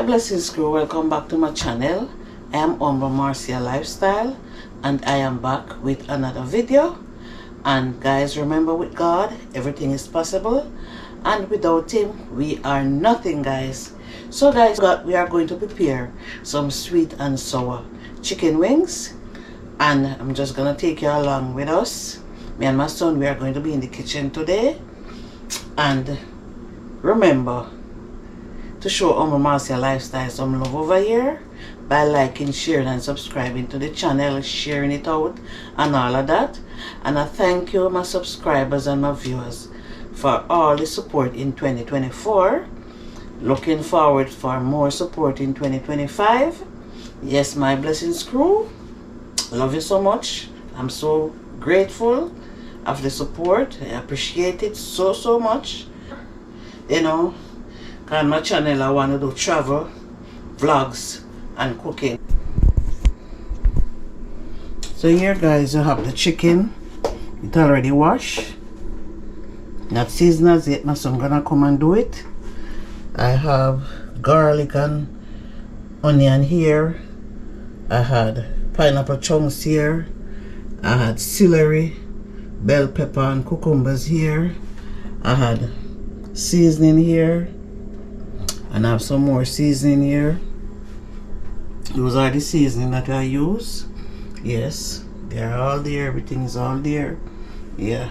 My blessings crew, welcome back to my channel. I am Humble Marcia Lifestyle and I am back with another video. And guys, remember, with God everything is possible, and without him we are nothing, guys. So guys, we are going to prepare some sweet and sour chicken wings, and I'm just gonna take you along with us. Me and my son, we are going to be in the kitchen today. And remember to show Humble Marcia Lifestyle some love over here by liking, sharing and subscribing to the channel, sharing it out and all of that. And I thank you, my subscribers and my viewers, for all the support in 2024. Looking forward for more support in 2025. Yes, my blessings crew, love you so much. I'm so grateful of the support. I appreciate it so much. You know, on my channel I want to do travel vlogs and cooking. So here guys, you have the chicken. It already washed, not seasoned as yet. My son gonna come and do it. I have garlic and onion here. I had pineapple chunks here. I had celery, bell pepper and cucumbers here. I had seasoning here, and I have some more seasoning here. Those are the seasoning that I use. Yes, they're all there. Everything is all there. Yeah,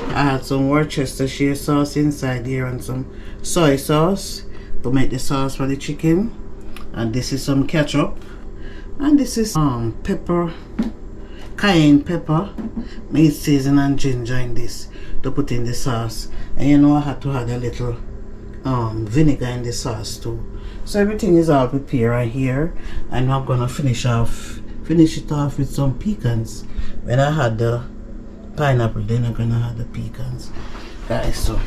I had some Worcestershire sauce inside here and some soy sauce to make the sauce for the chicken. And this is some ketchup, and this is pepper, cayenne pepper, made season and ginger in this to put in the sauce. And you know, I had to add a little vinegar in the sauce too. So everything is all prepared right here, and I'm gonna finish it off with some pecans. When I had the pineapple, then I'm gonna add the pecans, guys. So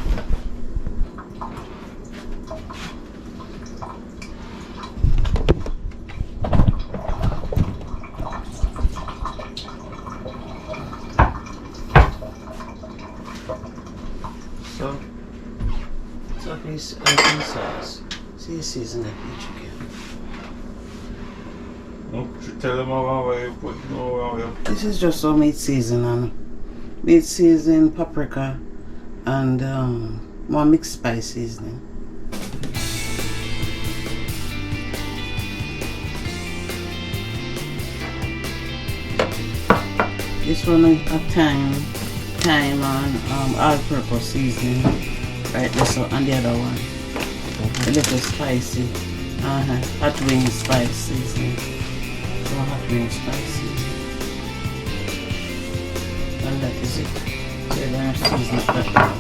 this open sauce. See, season it each again. Tell them how you put it. This is just some meat season paprika and more mixed spice seasoning. This one is a thyme and all-purpose seasoning. Right, this one and the other one. A little spicy. Hot wing spice seasoning. So hot wing spice seasoning. And that is it. So you're gonna season it that down.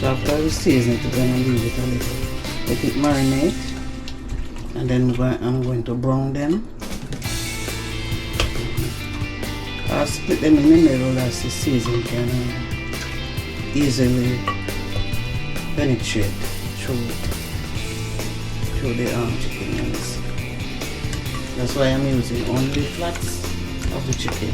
So after we season it, we're going to leave it a little. Let it marinate. And then I'm going to brown them. I'll split them in the middle as the season can easily penetrate through the chicken wings. That's why I'm using only the flats of the chicken.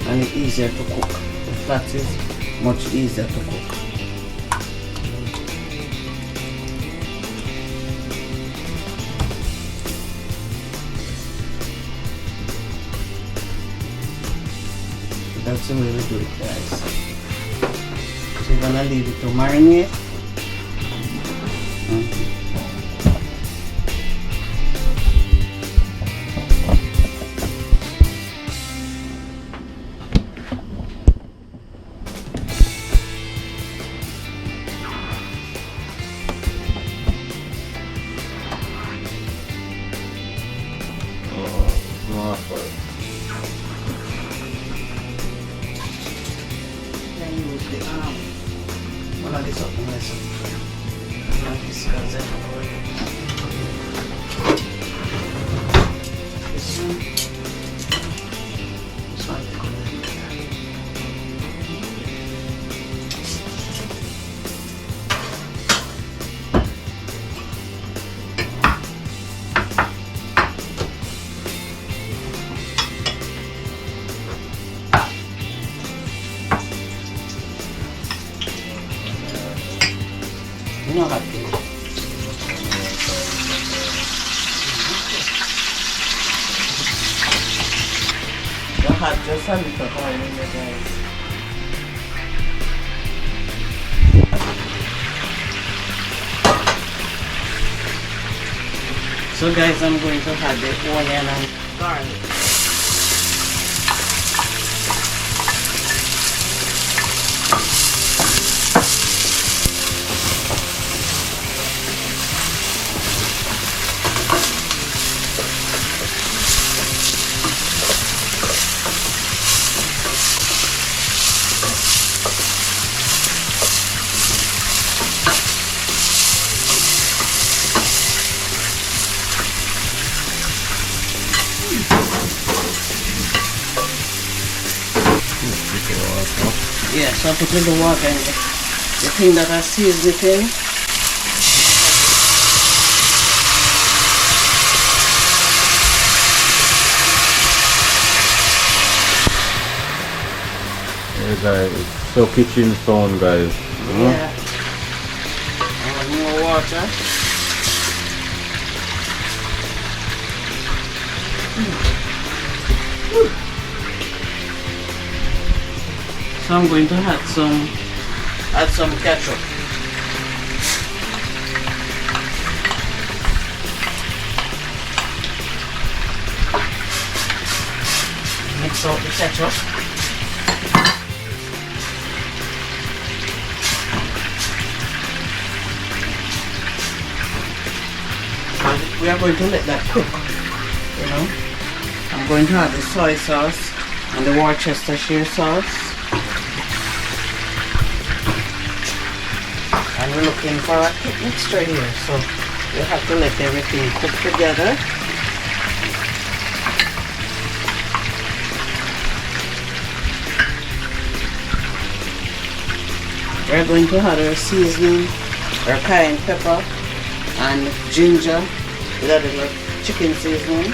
And it's easier to cook. The flat is much easier to cook. That's the way we do it, guys. So we're gonna leave it to marinate. One of these up in this one. This one. This one. not hot yet. The hot just a little oil in there, guys. So guys, I'm going to add the onion and garlic. Yeah, so I put in the water and the thing that I seasoned it in. Hey guys, it's so kitchen sound, guys. Yeah. And more water. So I'm going to add some ketchup. Mix out the ketchup. And we are going to let that cook, you know. I'm going to add the soy sauce and the Worcestershire sauce. And we're looking for a thick mixture here, so we have to let everything cook together. We're going to add our seasoning, our cayenne pepper and ginger with a little chicken seasoning.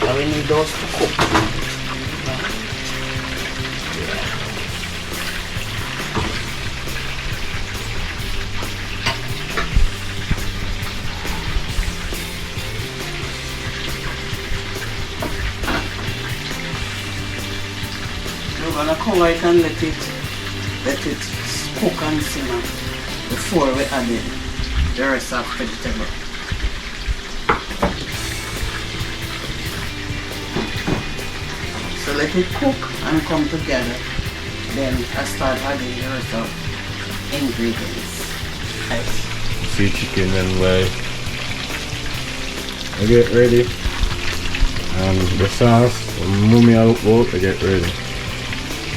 And we need those to cook. We're gonna cover it and let it cook and simmer before we add in the rest of the vegetable. So let it cook and come together. Then I start adding the rest of ingredients. Right. See chicken and I get ready. And the sauce, mummy out, I get ready.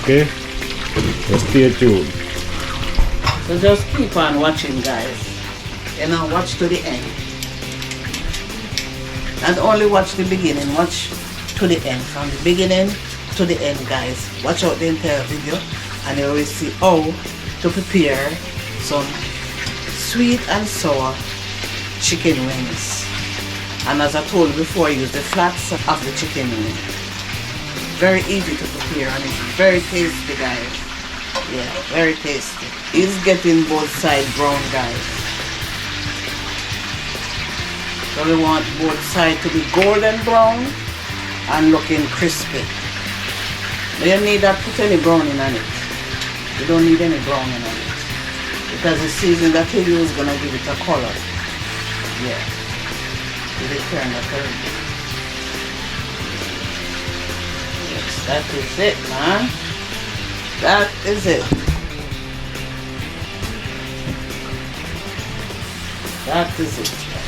Okay? So stay tuned. So just keep on watching, guys. You know, watch to the end. Not only watch the beginning, watch to the end. From the beginning to the end, guys. Watch out the entire video and you will see how to prepare some sweet and sour chicken wings. And as I told you before, use the flats of the chicken wing. Very easy to prepare and it's very tasty, guys. Yeah, very tasty. It's getting both sides brown, guys. So we want both sides to be golden brown and looking crispy. You don't need that put any browning on it. You don't need any browning on it. Because the seasoning that you use is going to give it a color. Yeah. Give it turn the color. Yes, that is it, man. That is it. That is it, guys.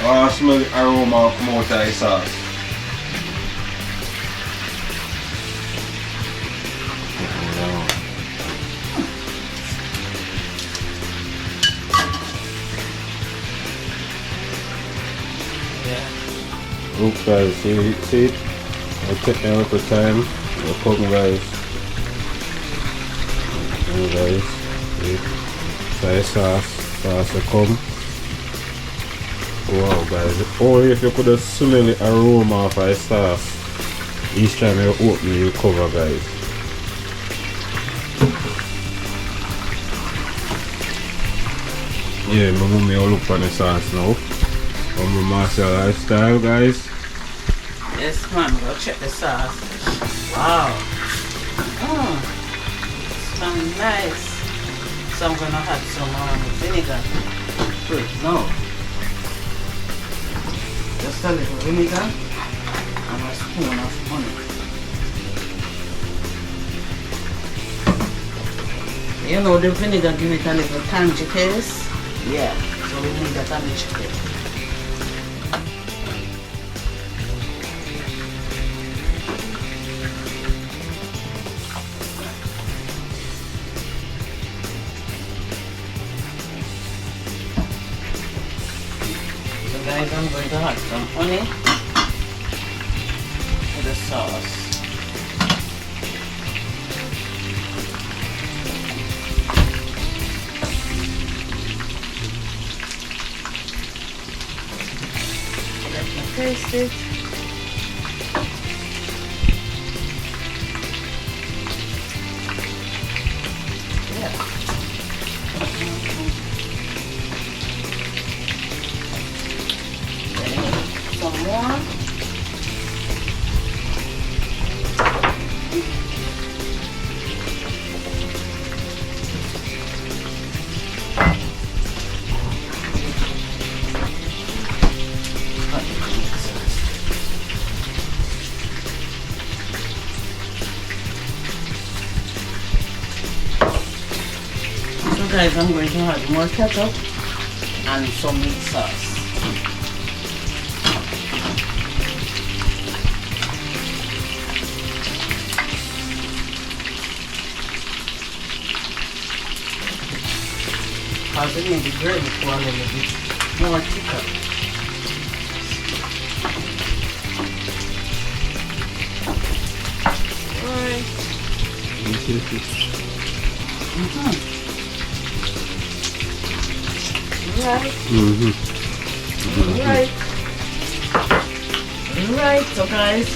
I smell the aroma come out of the sauce. Look guys, see it? I take a little time. We'll come guys. And guys, see it? Try sauce will come. Wow guys, only if you could have smell the aroma of the sauce each time you open you cover guys. Yeah, my mummy will look on the sauce now. From my master lifestyle guys. Yes man, go check the sauce. Wow. Smells nice. So I'm gonna add some vinegar to it now. Just a little vinegar and a spoon of honey. You know the vinegar give it a little tangy taste. Yeah, so we need that on the chicken. So guys, I'm going to add some honey to the sauce. Taste it. Yeah. Some more. Guys, I'm going to add more ketchup and some meat sauce. Because it may be gravy for a little bit more thicker. Alright. Right. Right, so guys,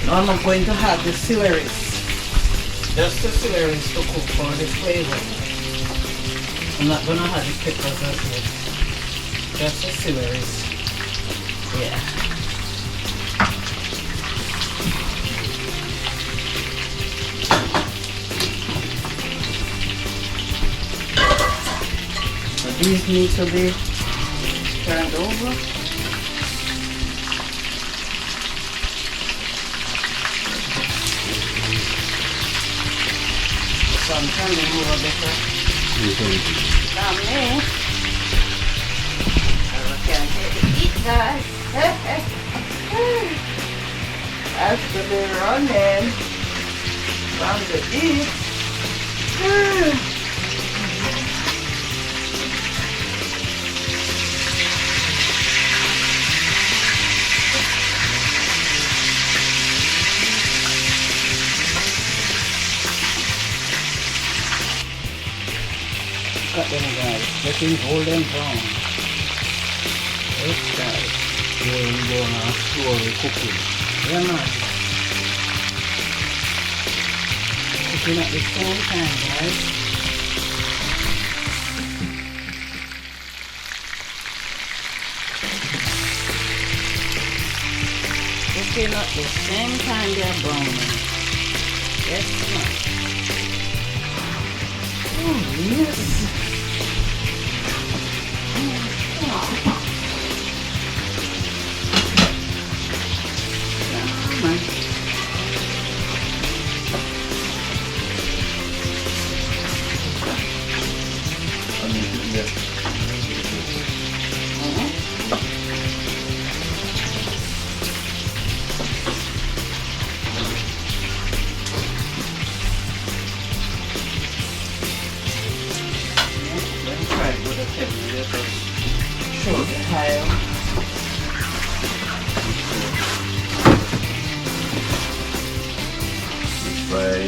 now I'm going to have the celery. Just the celery to cook for the flavor. I'm not going to have the peppers as well. Just the celery. Yeah. These need to be turned over. So I'm turning over better. Not me. I can't take it eat, guys. After the running from the eat. Cut them guys, getting golden brown. Yes guys, here we go now, slowly cooking. Yeah man. Cooking at the same time guys. Cooking at the same time they're browning. Yes man. Oh yes. Show the how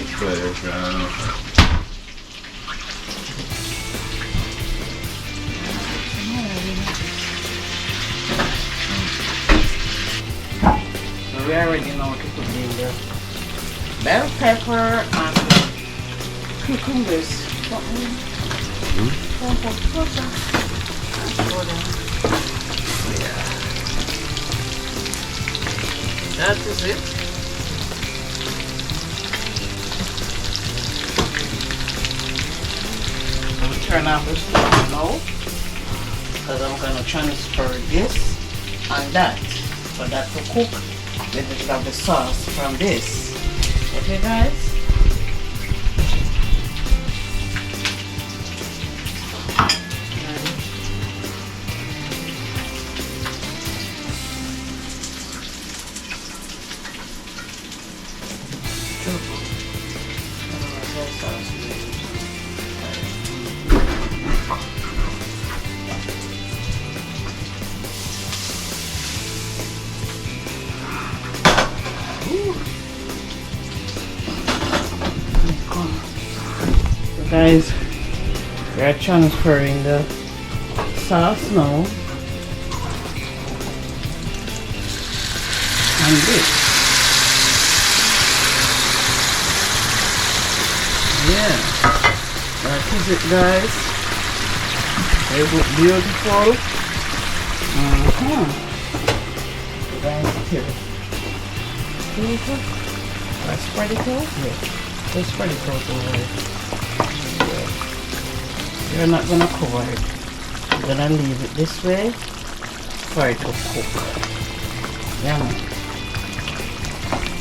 pleasure. We already know to put in the bell pepper and cucumbers. Yeah. That is it. I'll turn off the stove now because I'm going to transfer this and that for that to cook. Then we have the sauce from this. Okay, guys? Guys, we are transferring the sauce now and this. Yeah, that is it, guys. They look beautiful. Guys, here. Let's spread it out. Yeah, let's spread it out over it. You're not gonna cover it. You're gonna leave it this way for it to cook. Yeah, man.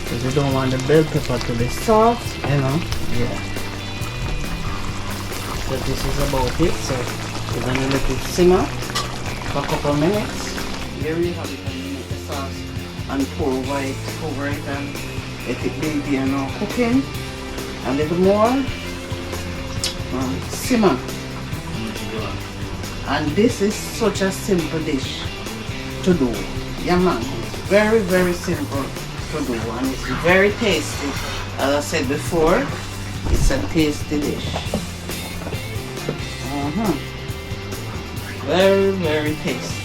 Because you don't want the bell pepper to be soft, you know. Yeah. So this is about it. So we're gonna let it simmer for a couple of minutes. Here we have it, and you make the sauce and pour over it and let it be there now cooking. A little more. Simmer. And this is such a simple dish to do. Yeah, man. Very, very simple to do, and it's very tasty. As I said before, it's a tasty dish. Very, very tasty.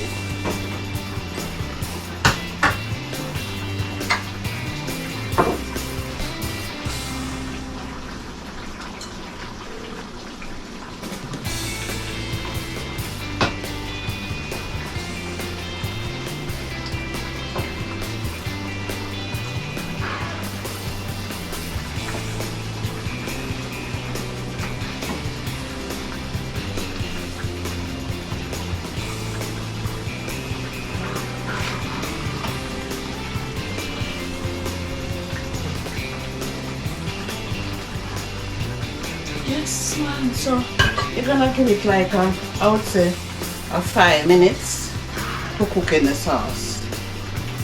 Yes, man. So you're gonna give it like I would say, 5 minutes to cook in the sauce.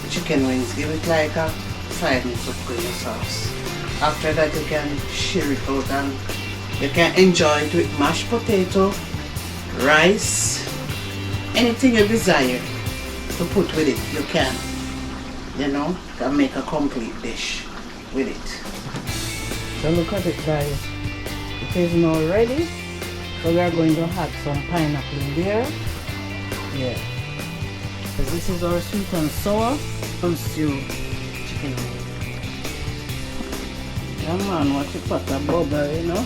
Chicken wings, give it like 5 minutes to cook in the sauce. After that, you can share it out and you can enjoy it with mashed potato, rice, anything you desire to put with it. You can, you know, can make a complete dish with it. So look at it, guys. It is now ready, so we are going to add some pineapple in there. Yeah, because this is our sweet and sour stew chicken. Yeah, man, watch it put a bubble, you know.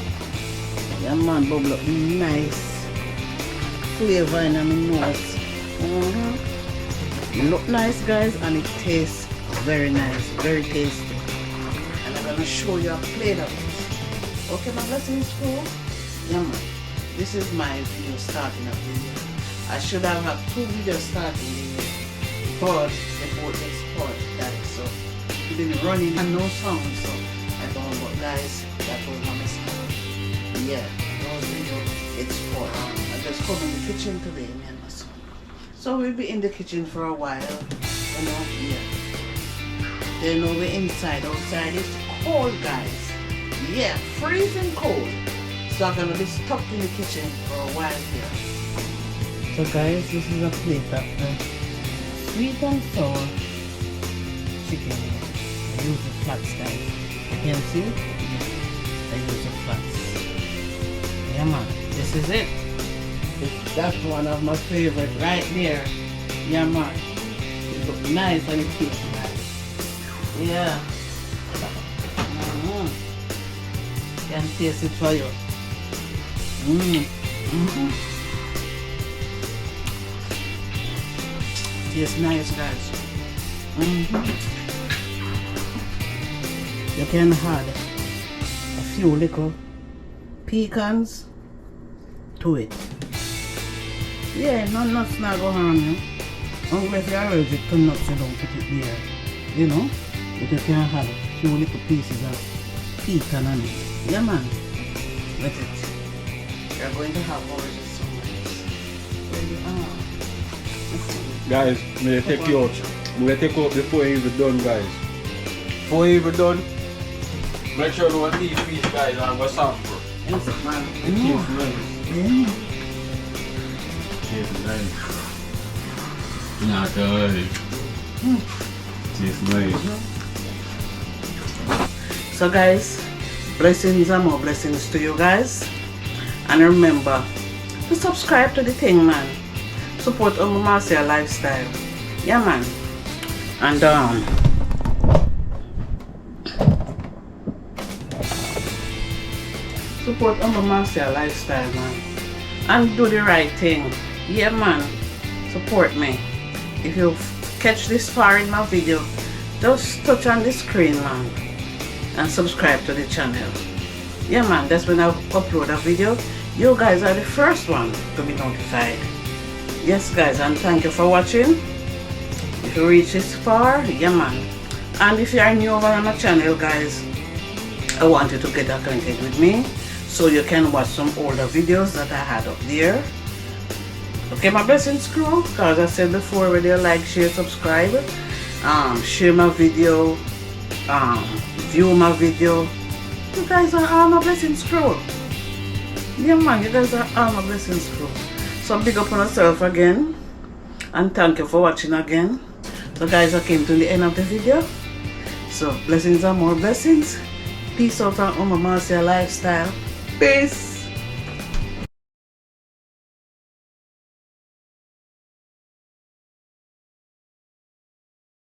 Yeah, man, bubble up nice flavor in my nose. It look nice, guys, and it tastes very nice, very tasty. And I'm gonna show you a plate of it. Okay, my blessings, school. Yeah, man. This is my video starting up the year. I should have had 2 videos starting the year, but they both export that, so it's been running and no sound, so I don't know. But guys, that was my mistake. Yeah, those videos export. I just come in the kitchen today, me and my son. So we'll be in the kitchen for a while, you know. Yeah. They know we're inside. Outside it's cold, guys. Yeah, freezing cold. So I'm gonna be stuck in the kitchen for a while here. So guys, this is a plate of the sweet and sour chicken. I use the flats, guys. You can see? I use the flats. Yeah man, this is it. That's one of my favorite right there. Yeah man. It looks nice and it tastes nice. Yeah. Can taste it for you. Tastes nice, guys. You can add a few little pecans to it. Yeah, no nuts not go harm you. Unless if you're allergic to nuts, you don't put it there. You know? But you can have a few little pieces of pecan on it. Yeah man. Let it. You're going to have more of this so nice. Guys, I'm gonna take you out. I'm gonna take you out before you even done, guys. Before you even done, make sure you want these fish, guys, and go sample. Yes, man. It tastes nice. Yeah. Tastes nice. Not tastes nice. So guys, blessings and more blessings to you guys. And remember to subscribe to the thing, man. Support Omo Marcia lifestyle. Yeah man. And support Omo Marcia lifestyle, man. And do the right thing. Yeah man. Support me. If you catch this far in my video, just touch on the screen, man, and subscribe to the channel. Yeah man, that's when I upload a video. You guys are the first one to be notified. Yes guys, and thank you for watching. If you reach this far, yeah man. And if you are new over on my channel, guys, I want you to get acquainted with me so you can watch some older videos that I had up there. Okay, my blessings crew, because I said before, whether you like, share, subscribe, share my video, view my video. You guys are all my blessings crew. Yeah man, you guys are all my blessings crew. So big up on yourself again, and thank you for watching again. So guys, I came to the end of the video. So blessings and more blessings. Peace out on Omo Marcia lifestyle. Peace.